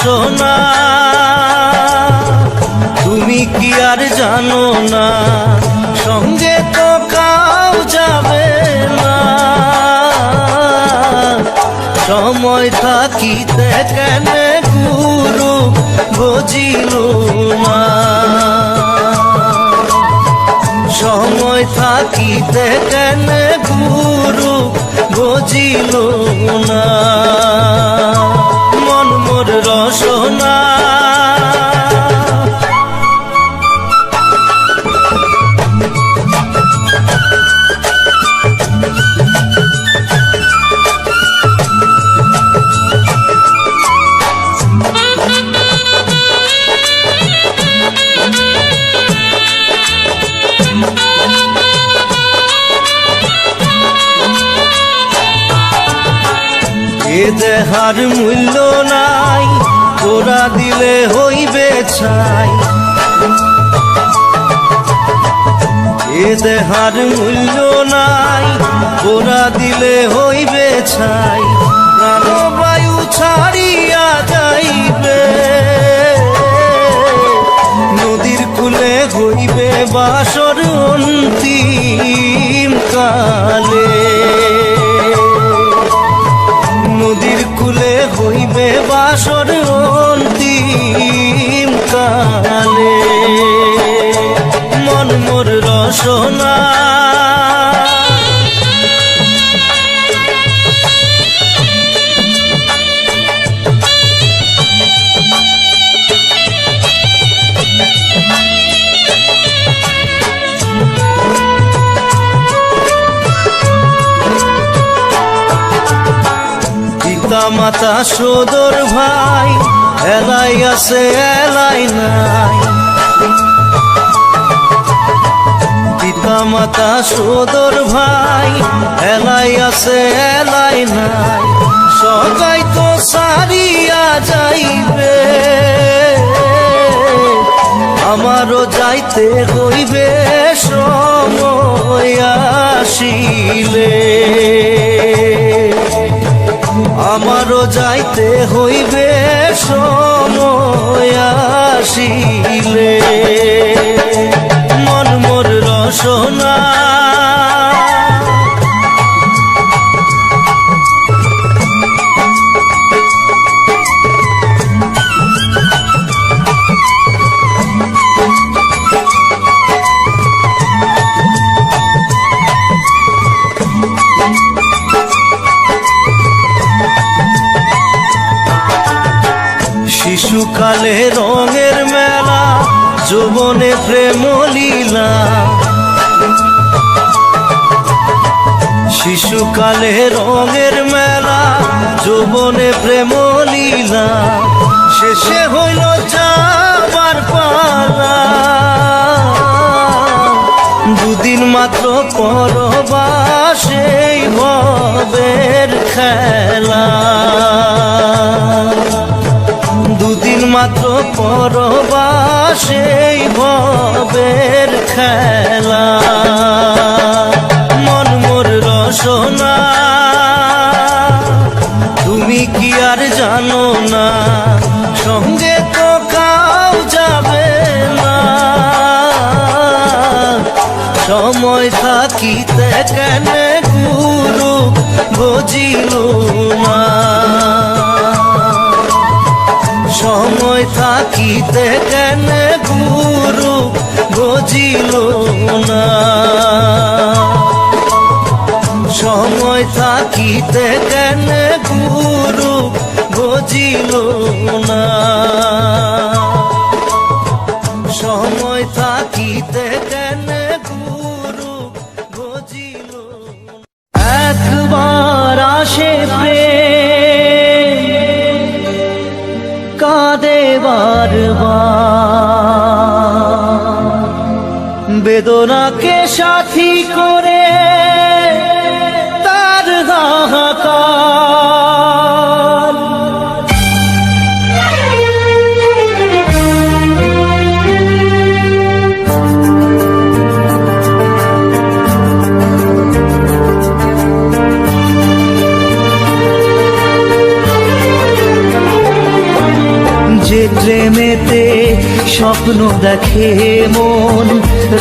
রসনা তুমি কি আর জানো না সঙ্গে তো কাউ যাবে না সময় থাকিতে কেন গুরু বুঝিল না সময় থাকিতে কেন গুরু বুঝিল না মন মোর রসনা এ দেহার মূল্য নাই তোরা দিলে হইবে ছাই এ দেহার মূল্য নাই তোরা দিলে হইবে ছাই প্রাণবায়ু ছাড়িয়া যাইবে নদীর কূলে হইবে বাসর অন্তিম কালে নদীর কূলে হইবে বাসর অন্তিম কালে মন মোর রসনা মাতা সদর ভাই এলাই আছে এলাই নাই পিতা মাতা সদর ভাই এলাই আছে এলাই নাই সবাই তো সারিয়া যাইবে আমারও যাইতে হইবে সময় আসিলে আমারও যাইতে হইবে সময় আসিলে মন মোর রসনা শিশুকালে রঙের মেলা যৌবনে প্রেম লীলা শিশুকালে রঙের মেলা যৌবনে প্রেম লীলা শেষে হইল যাবার পালা দুদিন মাত্র পরবাসে ভবের খেলা দুদিন মাত্র পরবাসে ভবের খেলা মন মোর রসনা তুমি কি আর জানো না সঙ্গে তো কাউ যাবে না সময় থাকিতে কেন গুরু বুঝিল না সময় থাকিতে কেন গুরু বুঝিল না সময় থাকিতে কেন গুরু বুঝিল না সময় থাকিতে কেন গুরু বুঝিল একবার আসে প্রেম কাঁদে বারবার বেদনাকে সাথী করে তার হাহাকার স্বপ্ন দেখে মন,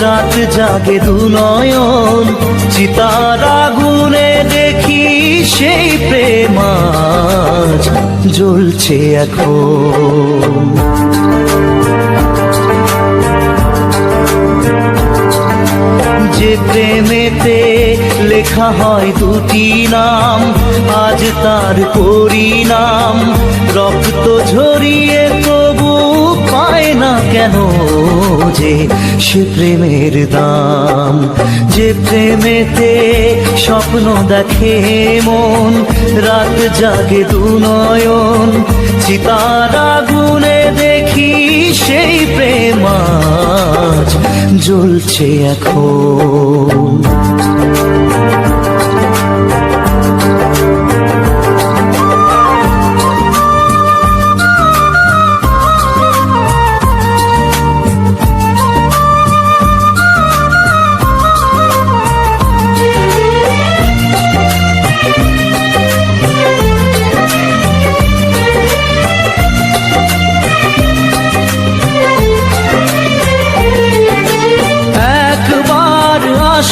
রাত জাগে দু নয়ন, চিতার আগুনে দেখি সেই প্রেম আজ জ্বলছে এখন। যে প্রেমেতে লেখা হয় দুটি নাম, আজ তার পরিণাম রক্ত ঝরিয়ে তবু পায় না কেন যে সে প্রেমের দাম। যে প্রেমেতে স্বপ্ন দেখে মন, রাত জাগে দু নয়ন, চিতার আগুনে দেখি সেই প্রেম আজ জ্বলছে এখন।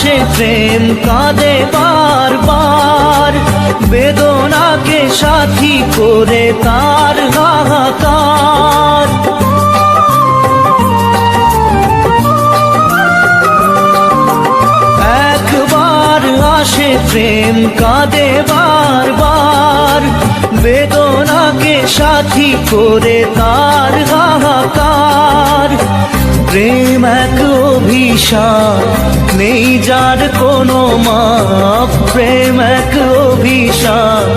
সে প্রেম কাঁদে বারবার, বেদনাকে সাথী করে তার হাহাকার। একবার আসে প্রেম কাঁদে বারবার, বেদনাকে সাথী করে তার হাহাকার। প্রেম এক অভিশাপ, নেই যার কোনো মাপ। প্রেম এক অভিশাপ,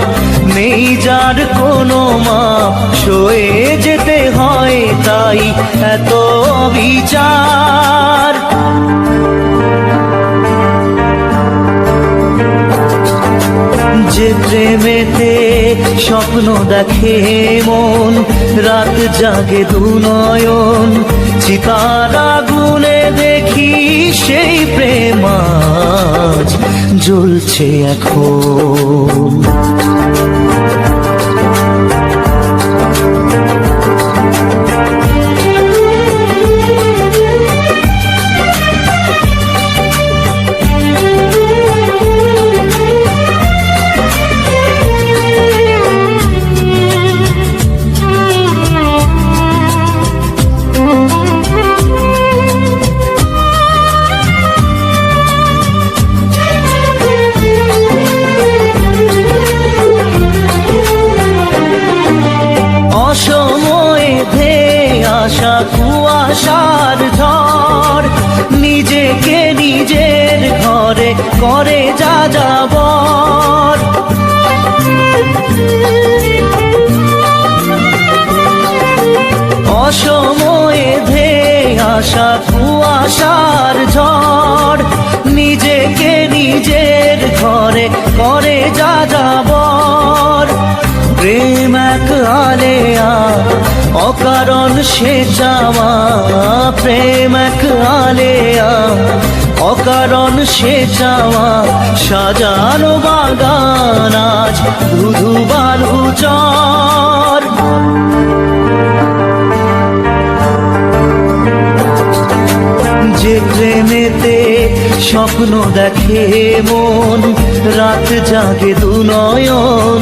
নেই যার কোনো মাপ। সয়ে যেতে হয় তাই এত বিচার। যে প্রেমেতে স্বপ্ন দেখে মন, রাত জাগে দু নয়ন, চিতার আগুনে দেখি সেই প্রেম আজ জ্বলছে এখন। কুয়াশার ঝড়, নিজেকে নিজের ঘরে করে যা যাবর। অসময়ে ধেয়ে আসা কুয়াশার ঝড়, নিজেকে নিজের ঘরে করে যা যাবর। প্রেম এক আলেয়া, অকারণ সে চাওয়া। প্রেম এক আলেয়া, অকারণ সে চাওয়া। সাজানো বাগান আজ ধুধু বালু চর। যে প্রেমেতে স্বপ্ন দেখে মন, রাত জাগে দু নয়ন,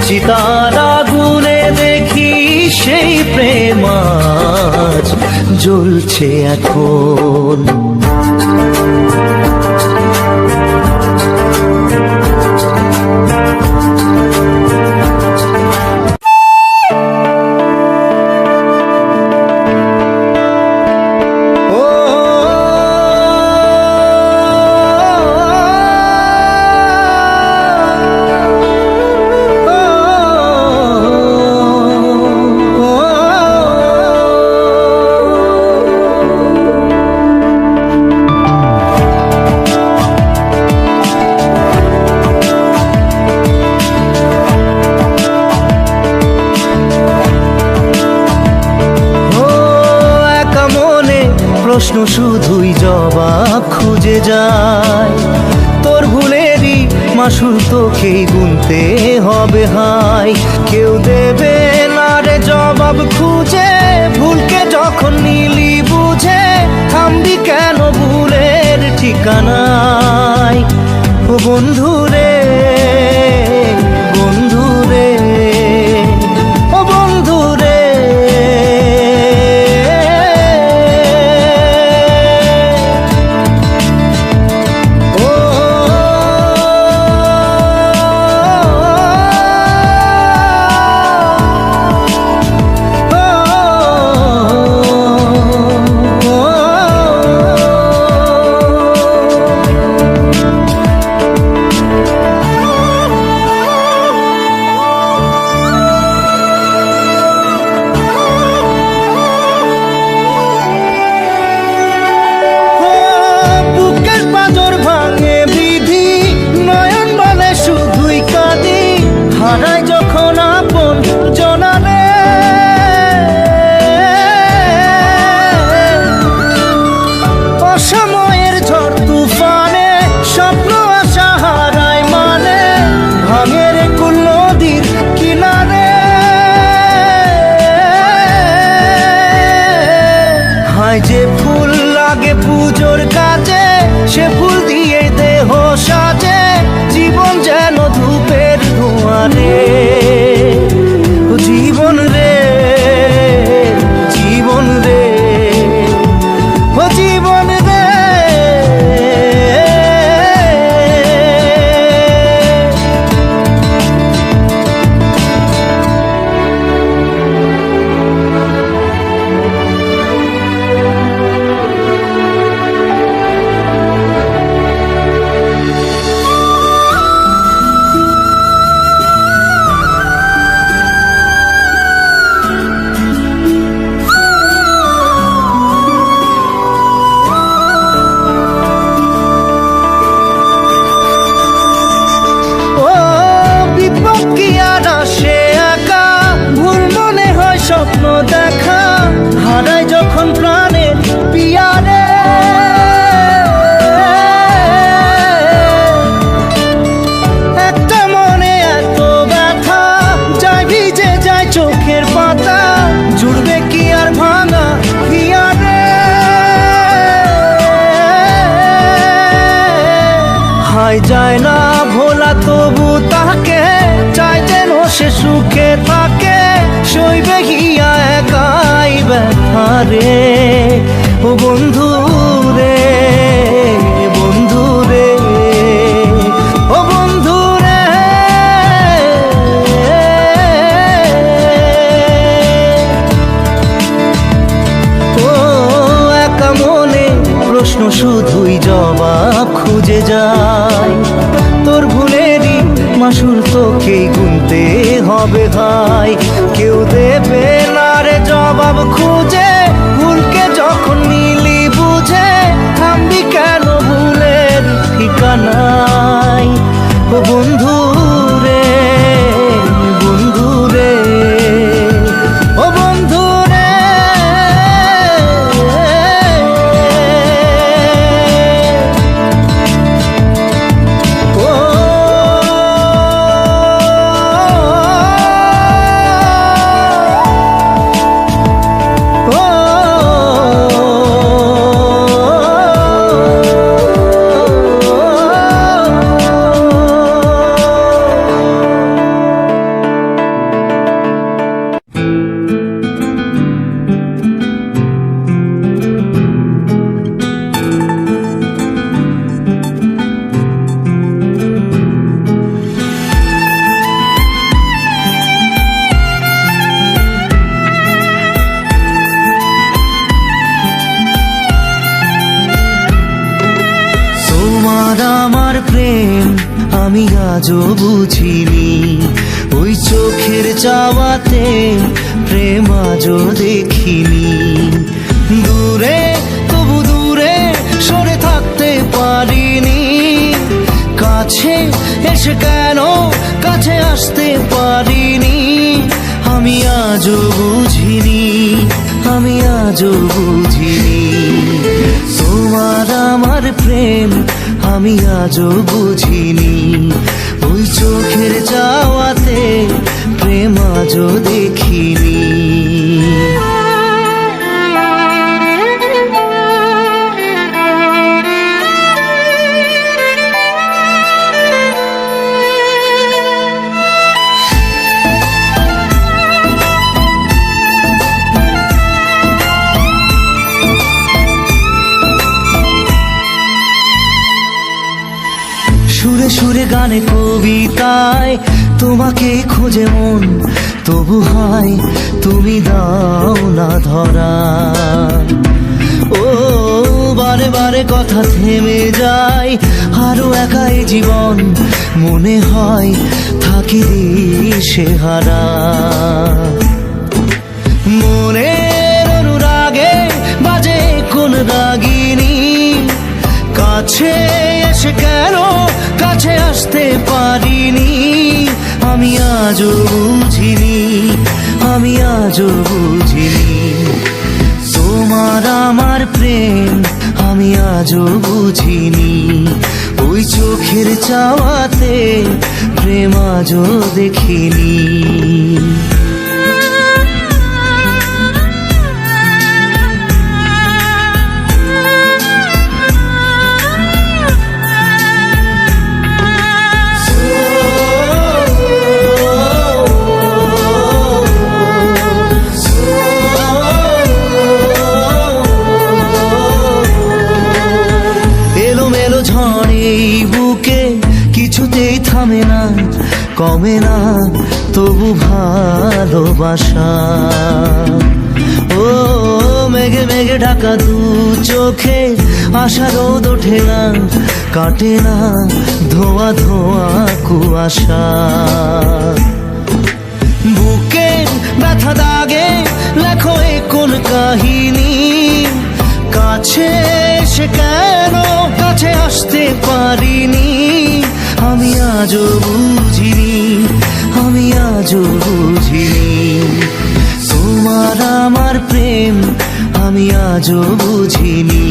চিতার আগুনে দেখি সেই প্রেম আজ জ্বলছে এখন। প্রশ্ন শুধুই জবাব খুঁজে যায়। তোর ভুলেরই মাসুল তোকেই গুনতে হবে হায়। কেউ দেবে না রে জবাব। জবাব খুঁজে, ভুলকে যখন নিলি বুঝে, থামবি কেন ভুলের ঠিকানায়? ও বন্ধু রে, বন্ধু রে, ও বন্ধু রে। সময়ের ঝড় তুফানে স্বপ্ন আশা হারায় মানে, ভাঙের কুল নদীর কিনারে। হায় যে ফুল লাগে পুজোর কাজে, সে ফুল দিয়ে দেহ সাজে, জীবন যেন ধূপের ধোঁয়ারে। জীবন রে, জীবন রে, ও জীবন রে। স্বপ্ন দেখা হারায় যখন প্রাণের পিয়ারে, একটা মনে এত ব্যথা যায় ভিজে যায় চোখের পাতা, জুড়বে কি আর ভাঙা হিয়ারে? হায় যায় না ভোলা তবু তাকে চাই যেন সে সুখে থাকে, সইবে গিয়া একাই ব্যথা রে। ও বন্ধু রে, বন্ধু রে, ও বন্ধু রে। ও একা মনে প্রশ্ন শুধুই জবাব খুঁজে যায়, তোর ভুলেরই মাসুল তোকেই গুনতে হবে ভাই। কেউ দেবে না রে জবাব খুঁজে, ভুলকে যখন নিলি বুঝে, থামবি কেন ভুলের ঠিকানায়? ও বন্ধু রে, বন্ধু রে, ও বন্ধু রে। আমার প্রেম আমি আজও বুঝিনি, ওই চোখের চাওয়াতে প্রেম আজও দেখিনি। দূরে তবু দূরে সরে থাকতে পারিনি, কাছে এসে কেন কাছে আসতে পারিনি। আমি আজও বুঝিনি, আমি আজও বুঝিনি, তোমার আমার প্রেম আমি আজও বুঝিনি। ওই চোখের চাওয়াতে প্রেম আজও দেখিনি। সুরে গানে কবিতায় তোমাকে খোঁজে মন, তবু হয় তুমি দাও না ধরা। ও বারে বারে কথা থেমে যায়, আরো একাই জীবন মনে হয় থাকি দিশে হারা। মনের অনুরাগে বাজে কোন রাগিনী, কাছে এসে কেন কাছে আসতে পারিনি। আমি আজও বুঝিনি, আমি আজও বুঝিনি তোমার আমার প্রেম, আমি আজও বুঝিনি। ওই চোখের চাওয়াতে প্রেম আজও দেখিনি। এই বুকে কিছুতেই থামে না, কমে না তবু ভালোবাসা। ও মেঘে মেঘে ঢাকা দু চোখে আশা রোদ ওঠে না, কাটে না ধোয়া ধোয়া কুয়াশা। বুকে ব্যথা দাগে লেখো এ কোন কাহিনী, কাছে এসে কেন কাছে আসতে পারিনি। আমি আজও বুঝিনি, আমি আজও বুঝিনি তোমার আমার প্রেম, আমি আজও বুঝিনি।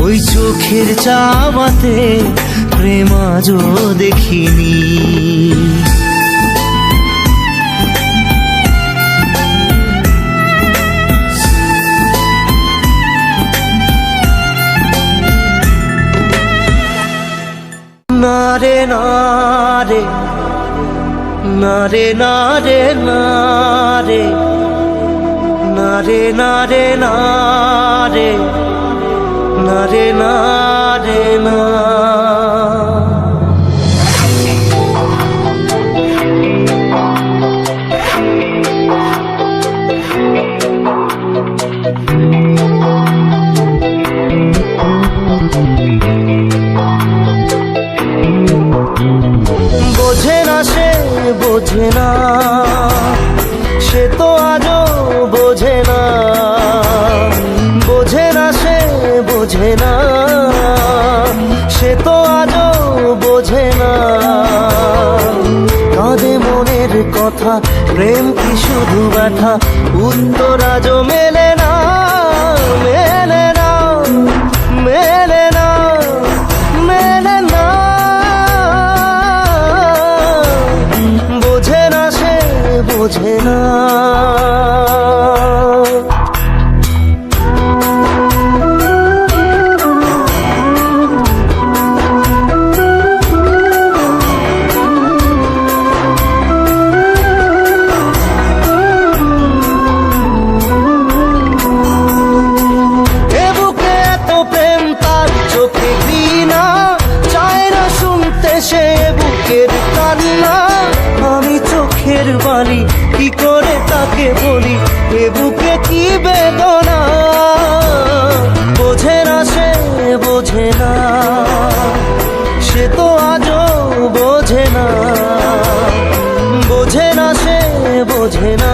ওই চোখের চাওয়াতে প্রেম আজও দেখিনি। নারে নারে নারে নারে নারে নারে নারে নারে নারে নারে না। বোঝে না সে বোঝে না, সে তো আজও বোঝে না। বোঝে না সে বোঝে না, সে তো আজও বোঝে না। কাঁদে মনের কথা, প্রেম কি শুধু ব্যথা, উত্তর আজও মেলে না, মেলে না, মেলে না, মেলে না। বোঝে না সে বোঝে না। আমি চোখের বালি কি করে তাকে বলি, এ বুকে কি বেদনা। বোঝে না সে বোঝে না, সে তো আজও বোঝে না। বোঝে না সে বোঝে না।